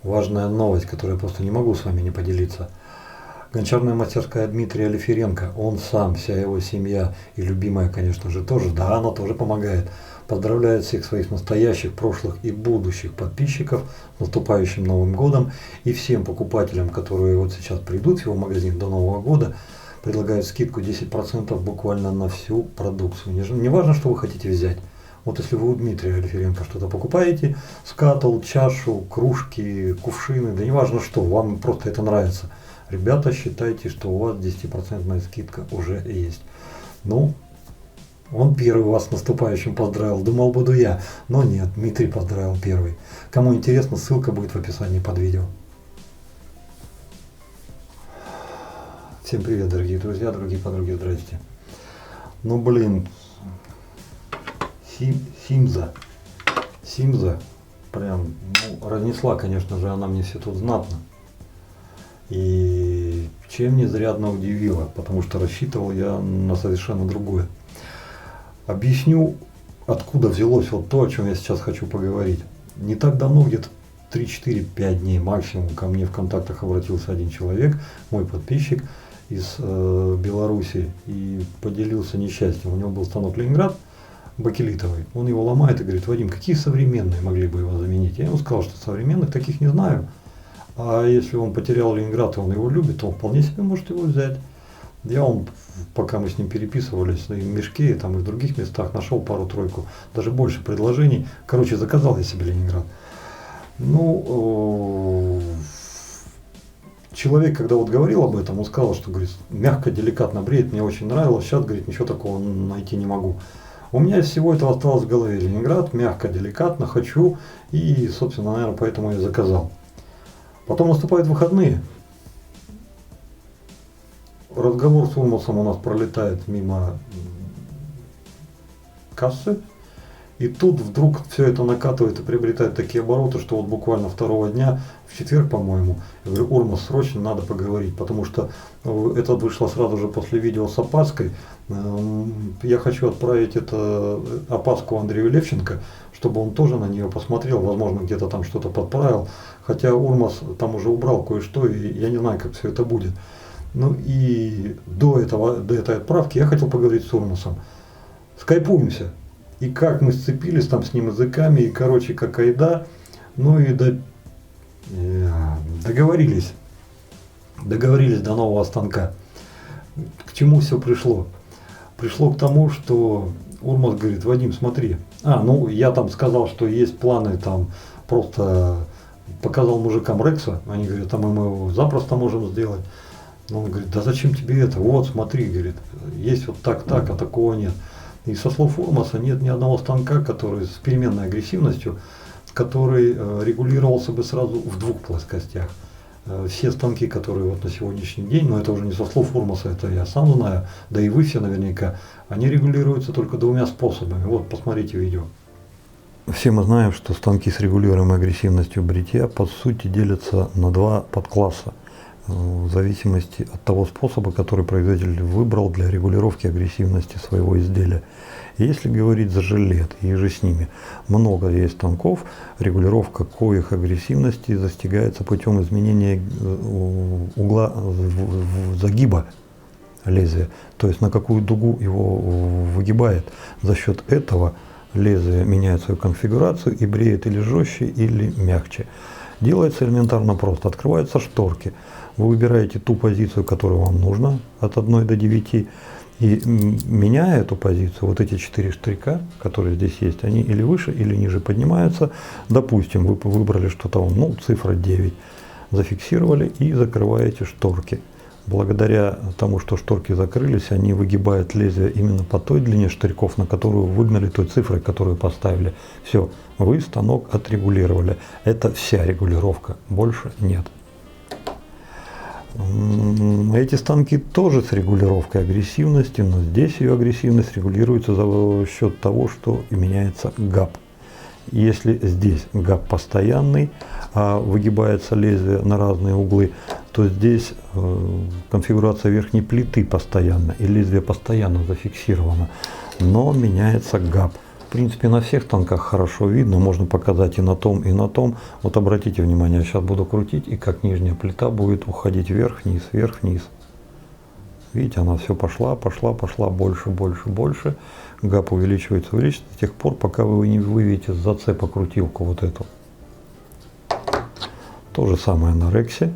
Важная новость, которую я просто не могу с вами не поделиться. Гончарная мастерская Дмитрия Алиференко, он сам, вся его семья и любимая, конечно же, тоже, да, она тоже помогает. Поздравляет всех своих настоящих, прошлых и будущих подписчиков с наступающим Новым годом. И всем покупателям, которые вот сейчас придут в его магазин до Нового года, предлагают скидку 10% буквально на всю продукцию. Не важно, что вы хотите взять. Вот если вы у Дмитрия Алиференко что-то покупаете, скатал, чашу, кружки, кувшины, да не важно что, вам просто это нравится. Ребята, считайте, что у вас 10% скидка уже есть. Ну, он первый вас с наступающим поздравил. Думал, буду я. Но нет, Дмитрий поздравил первый. Кому интересно, ссылка будет в описании под видео. Всем привет, дорогие друзья, дорогие подруги, здрасте. Ну, блин, Симза прям, ну, разнесла, конечно же, она мне все тут знатно. И чем неизрядно удивила, потому что рассчитывал я на совершенно другое. Объясню, откуда взялось вот то, о чем я сейчас хочу поговорить. Не так давно, где-то 3-4-5 дней максимум, ко мне в контактах обратился один человек, мой подписчик из Беларуси, и поделился несчастьем. У него был станок Ленинград бакелитовый, он его ломает и говорит: Вадим, какие современные могли бы его заменить? Я ему сказал, что современных таких не знаю. А если он потерял Ленинград и он его любит, то он вполне себе может его взять. Пока мы с ним переписывались, в Мешке там, и в других местах нашел пару-тройку, даже больше предложений. Короче, заказал я себе Ленинград. Ну, человек, когда вот говорил об этом, он сказал, что, говорит, мягко, деликатно бреет, мне очень нравилось. Сейчас, говорит, ничего такого найти не могу. У меня из всего этого осталось в голове: Ленинград, мягко, деликатно, хочу. И, собственно, наверное, поэтому я заказал. Потом наступают выходные. Разговор с Урмасом у нас пролетает мимо кассы. И тут вдруг все это накатывает и приобретает такие обороты, что вот буквально второго дня, в четверг, по-моему, я говорю: Урмас, срочно надо поговорить, потому что это вышло сразу же после видео с опаской. Я хочу отправить опаску Андрею Левченко, чтобы он тоже на нее посмотрел, возможно, где-то там что-то подправил. Хотя Урмас там уже убрал кое-что, и я не знаю, как все это будет. Ну и до этой отправки я хотел поговорить с Урмасом. Скайпуемся. И как мы сцепились там с ним языками, и, короче, как айда. Ну и договорились до нового станка. К чему все пришло? Пришло к тому, что Урмас говорит: Вадим, смотри. Ну я там сказал, что есть планы, там просто показал мужикам Рекса. Они говорят: мы его запросто можем сделать. Но он говорит: да зачем тебе это? Вот, смотри, говорит, есть вот так, а такого нет. И со слов Урмаса нет ни одного станка, который с переменной агрессивностью, который регулировался бы сразу в двух плоскостях. Все станки, которые вот на сегодняшний день, но это уже не со слов Урмаса, это я сам знаю, да и вы все наверняка, они регулируются только двумя способами. Вот, посмотрите видео. Все мы знаем, что станки с регулируемой агрессивностью бритья по сути делятся на два подкласса, в зависимости от того способа, который производитель выбрал для регулировки агрессивности своего изделия. И если говорить за жилет и же с ними, много есть станков, регулировка коих агрессивности достигается путем изменения угла загиба лезвия, то есть на какую дугу его выгибает. За счет этого лезвие меняет свою конфигурацию и бреет или жестче, или мягче. Делается элементарно просто. Открываются шторки. Вы выбираете ту позицию, которую вам нужно, от 1 до 9. И меняя эту позицию, вот эти 4 штрика, которые здесь есть, они или выше, или ниже поднимаются. Допустим, вы выбрали что-то, цифра 9. Зафиксировали и закрываете шторки. Благодаря тому, что шторки закрылись, они выгибают лезвие именно по той длине штриков, на которую выгнали той цифрой, которую поставили. Все, вы станок отрегулировали. Это вся регулировка, больше нет. Эти станки тоже с регулировкой агрессивности, но здесь ее агрессивность регулируется за счет того, что меняется ГАП. Если здесь ГАП постоянный, а выгибается лезвие на разные углы, что здесь конфигурация верхней плиты постоянно, и лезвие постоянно зафиксировано, но меняется габ. В принципе, на всех станках хорошо видно, можно показать и на том, и на том. Вот обратите внимание, я сейчас буду крутить, и как нижняя плита будет уходить вверх-вниз, вверх-вниз. Видите, она все пошла, больше, больше, больше. Габ увеличивается, увеличивается до тех пор, пока вы не выведете с зацепа крутилку вот эту. То же самое на рексе.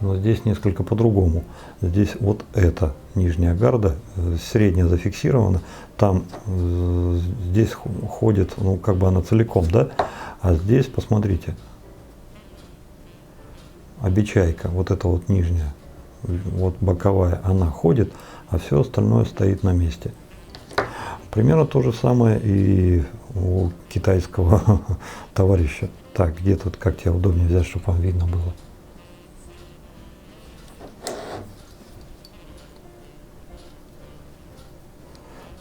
Но здесь несколько по-другому. Здесь вот эта нижняя гарда, средняя зафиксирована, там здесь ходит, ну как бы она целиком, да, а здесь, посмотрите, обечайка, вот эта вот нижняя, вот боковая, она ходит, а все остальное стоит на месте. Примерно то же самое и у китайского товарища. Так, где тут, как тебе удобнее взять, чтобы вам видно было?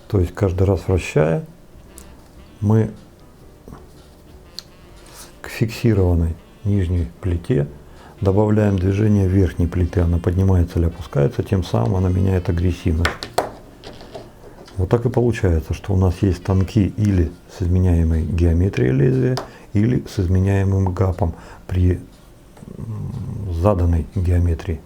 То есть каждый раз вращая, мы к фиксированной нижней плите добавляем движение верхней плиты. Она поднимается или опускается, тем самым она меняет агрессивность. Вот так и получается, что у нас есть станки или с изменяемой геометрией лезвия, или с изменяемым гапом при заданной геометрии.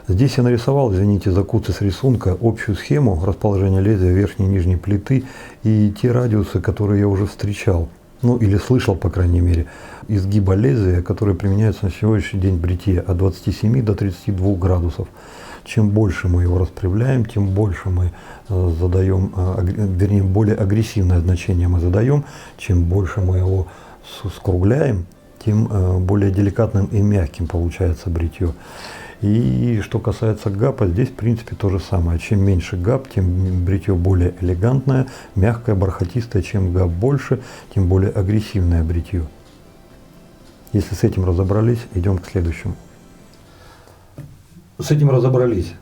Здесь я нарисовал, извините за куцость рисунка, общую схему расположения лезвия верхней и нижней плиты и те радиусы, которые я уже встречал, ну или слышал, по крайней мере, изгиба лезвия, которые применяются на сегодняшний день в бритье от 27 до 32 градусов. Чем больше мы его распрямляем, тем больше мы задаем, вернее, более агрессивное значение мы задаем, чем больше мы его скругляем, тем более деликатным и мягким получается бритье. И что касается гапа, здесь в принципе то же самое. Чем меньше гап, тем бритье более элегантное, мягкое, бархатистое. Чем гап больше, тем более агрессивное бритье. Если с этим разобрались, идем к следующему. С этим разобрались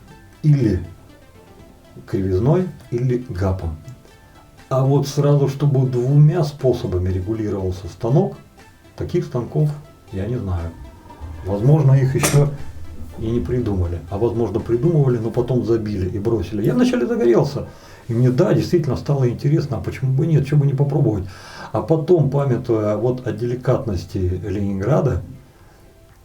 или кривизной, или гапом. А вот сразу, чтобы двумя способами регулировался станок, таких станков я не знаю. Возможно, их еще и не придумали, а возможно придумывали, но потом забили и бросили. Я вначале загорелся, и мне, да, действительно стало интересно, а почему бы нет, чего бы не попробовать. А потом, памятуя вот о деликатности Ленинграда,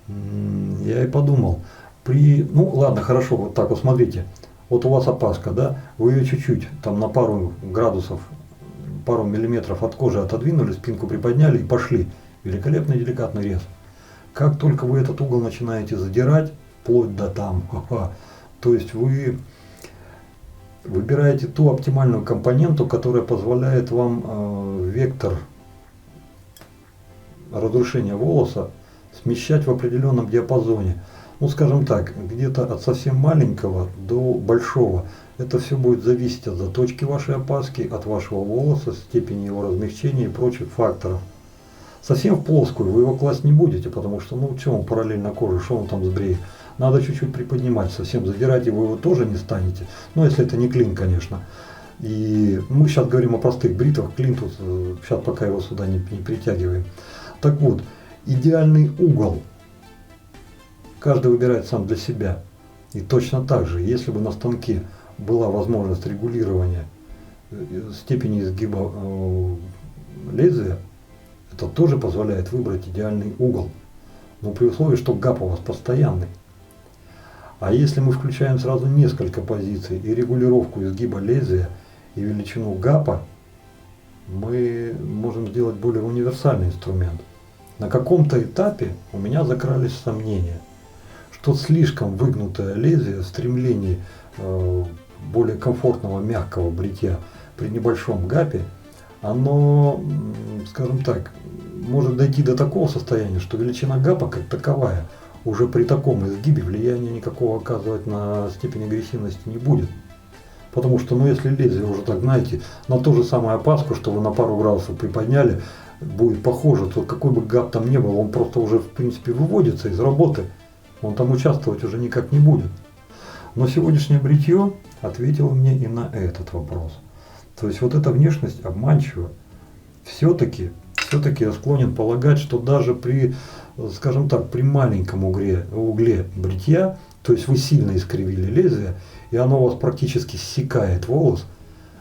я и подумал, ну ладно, хорошо, вот так вот смотрите, вот у вас опаска, да, вы ее чуть-чуть, там на пару градусов, пару миллиметров от кожи отодвинули, спинку приподняли и пошли. Великолепный деликатный рез. Как только вы этот угол начинаете задирать, вплоть до там, то есть вы выбираете ту оптимальную компоненту, которая позволяет вам вектор разрушения волоса смещать в определенном диапазоне. Ну, скажем так, где-то от совсем маленького до большого. Это все будет зависеть от заточки вашей опаски, от вашего волоса, степени его размягчения и прочих факторов. Совсем в плоскую вы его класть не будете, потому что, ну, что он параллельно коже, что он там сбреет. Надо чуть-чуть приподнимать, совсем задирать его вы тоже не станете. Ну, если это не клин, конечно. И мы сейчас говорим о простых бритвах, клин тут, сейчас пока его сюда не притягиваем. Так вот, идеальный угол каждый выбирает сам для себя. И точно так же, если бы на станке была возможность регулирования степени изгиба лезвия, это тоже позволяет выбрать идеальный угол. Но при условии, что гап у вас постоянный. А если мы включаем сразу несколько позиций и регулировку изгиба лезвия и величину гапа, мы можем сделать более универсальный инструмент. На каком-то этапе у меня закрались сомнения, что слишком выгнутое лезвие в стремлении более комфортного мягкого бритья при небольшом гапе, оно, скажем так, может дойти до такого состояния, что величина гапа как таковая уже при таком изгибе влияния никакого оказывать на степень агрессивности не будет. Потому что, ну, если лезвие уже так, знаете, на ту же самую опаску, что вы на пару градусов приподняли, будет похоже, то какой бы гап там ни был, он просто уже, в принципе, выводится из работы. Он там участвовать уже никак не будет. Но сегодняшнее бритье ответило мне и на этот вопрос. То есть вот эта внешность обманчива. Все-таки все-таки я склонен полагать, что даже при, скажем так, при маленьком угле бритья, то есть вы сильно искривили лезвие, и оно у вас практически ссекает волос,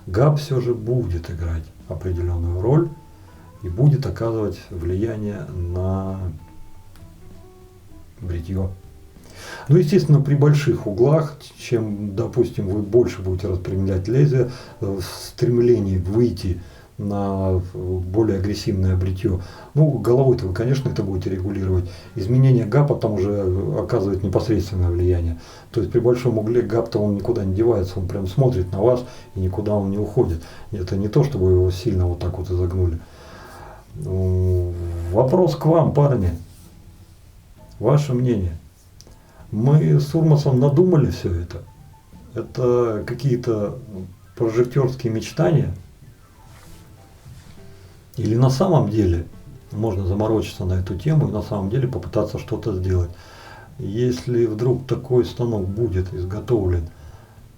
ГАП все же будет играть определенную роль и будет оказывать влияние на бритье. Ну, естественно, при больших углах, чем, допустим, вы больше будете распрямлять лезвие, в стремлении выйти на более агрессивное бритье, ну, головой-то вы, конечно, это будете регулировать. Изменение ГАПа там уже оказывает непосредственное влияние. То есть при большом угле ГАП-то он никуда не девается, он прям смотрит на вас и никуда он не уходит. Это не то, чтобы вы его сильно вот так вот изогнули. Вопрос к вам, парни. Ваше мнение. Мы с Урмасом надумали все это. Это какие-то прожектерские мечтания. Или на самом деле можно заморочиться на эту тему и на самом деле попытаться что-то сделать. Если вдруг такой станок будет изготовлен,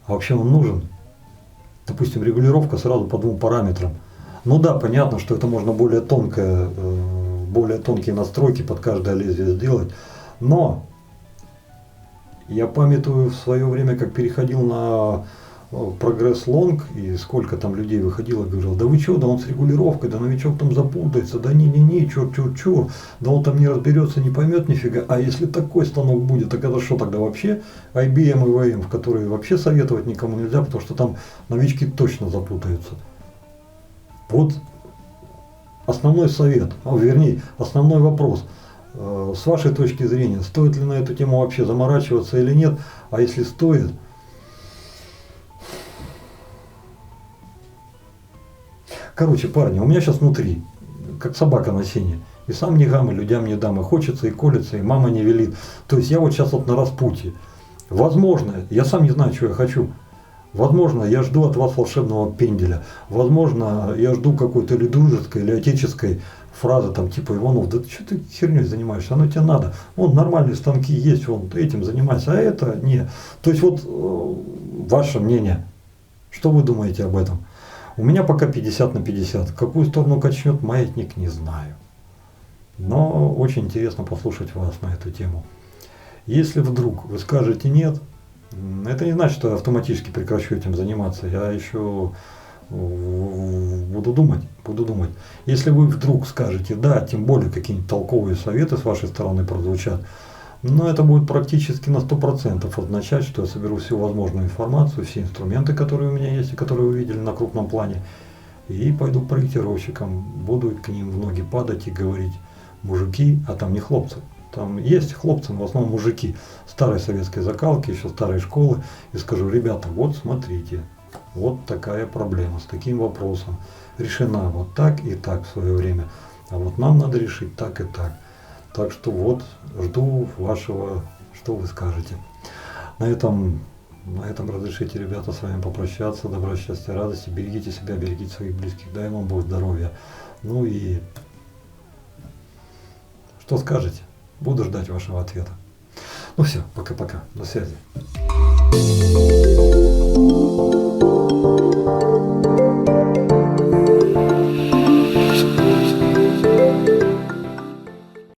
а вообще он нужен, допустим, регулировка сразу по 2 параметрам. Ну да, понятно, что это можно более тонкие настройки под каждое лезвие сделать, но я памятую в свое время, как переходил на прогресс лонг, и сколько там людей выходило, говорил, да вы что, да он с регулировкой, да новичок там запутается, да не, чур, да он там не разберется, не поймет нифига, а если такой станок будет, так это что тогда вообще IBM и VM, в которые вообще советовать никому нельзя, потому что там новички точно запутаются. Вот основной совет, вернее, основной вопрос. С вашей точки зрения, стоит ли на эту тему вообще заморачиваться или нет, а если стоит, короче, парни, у меня сейчас внутри, как собака на сене, и сам не гам, и людям не дам, и хочется, и колется, и мама не велит, то есть я вот сейчас вот на распутье, возможно, я сам не знаю, что я хочу. Возможно, я жду от вас волшебного пенделя. Возможно, я жду какой-то или дружеской, или отеческой фразы, там, типа, Иванов, да что ты херней занимаешься, оно тебе надо. Вон нормальные станки есть, вон этим занимайся, а это нет. То есть вот ваше мнение, что вы думаете об этом? У меня пока 50 на 50. В какую сторону качнет маятник, не знаю. Но очень интересно послушать вас на эту тему. Если вдруг вы скажете нет, это не значит, что я автоматически прекращу этим заниматься. Я еще буду думать. Если вы вдруг скажете да, тем более какие-нибудь толковые советы с вашей стороны прозвучат, но это будет практически на 100% означать, что я соберу всю возможную информацию, все инструменты, которые у меня есть и которые вы видели на крупном плане, и пойду к проектировщикам, буду к ним в ноги падать и говорить, мужики, а там не хлопцы. Там есть хлопцы, но в основном мужики старой советской закалки, еще старой школы. И скажу, ребята, вот смотрите, вот такая проблема с таким вопросом. Решена вот так и так в свое время. А вот нам надо решить так и так. Так что вот, жду вашего, что вы скажете. На этом разрешите, ребята, с вами попрощаться. Добра, счастья, радости. Берегите себя, берегите своих близких. Дай вам Бог здоровья. Ну и что скажете? Буду ждать вашего ответа. Ну все, пока-пока. До связи.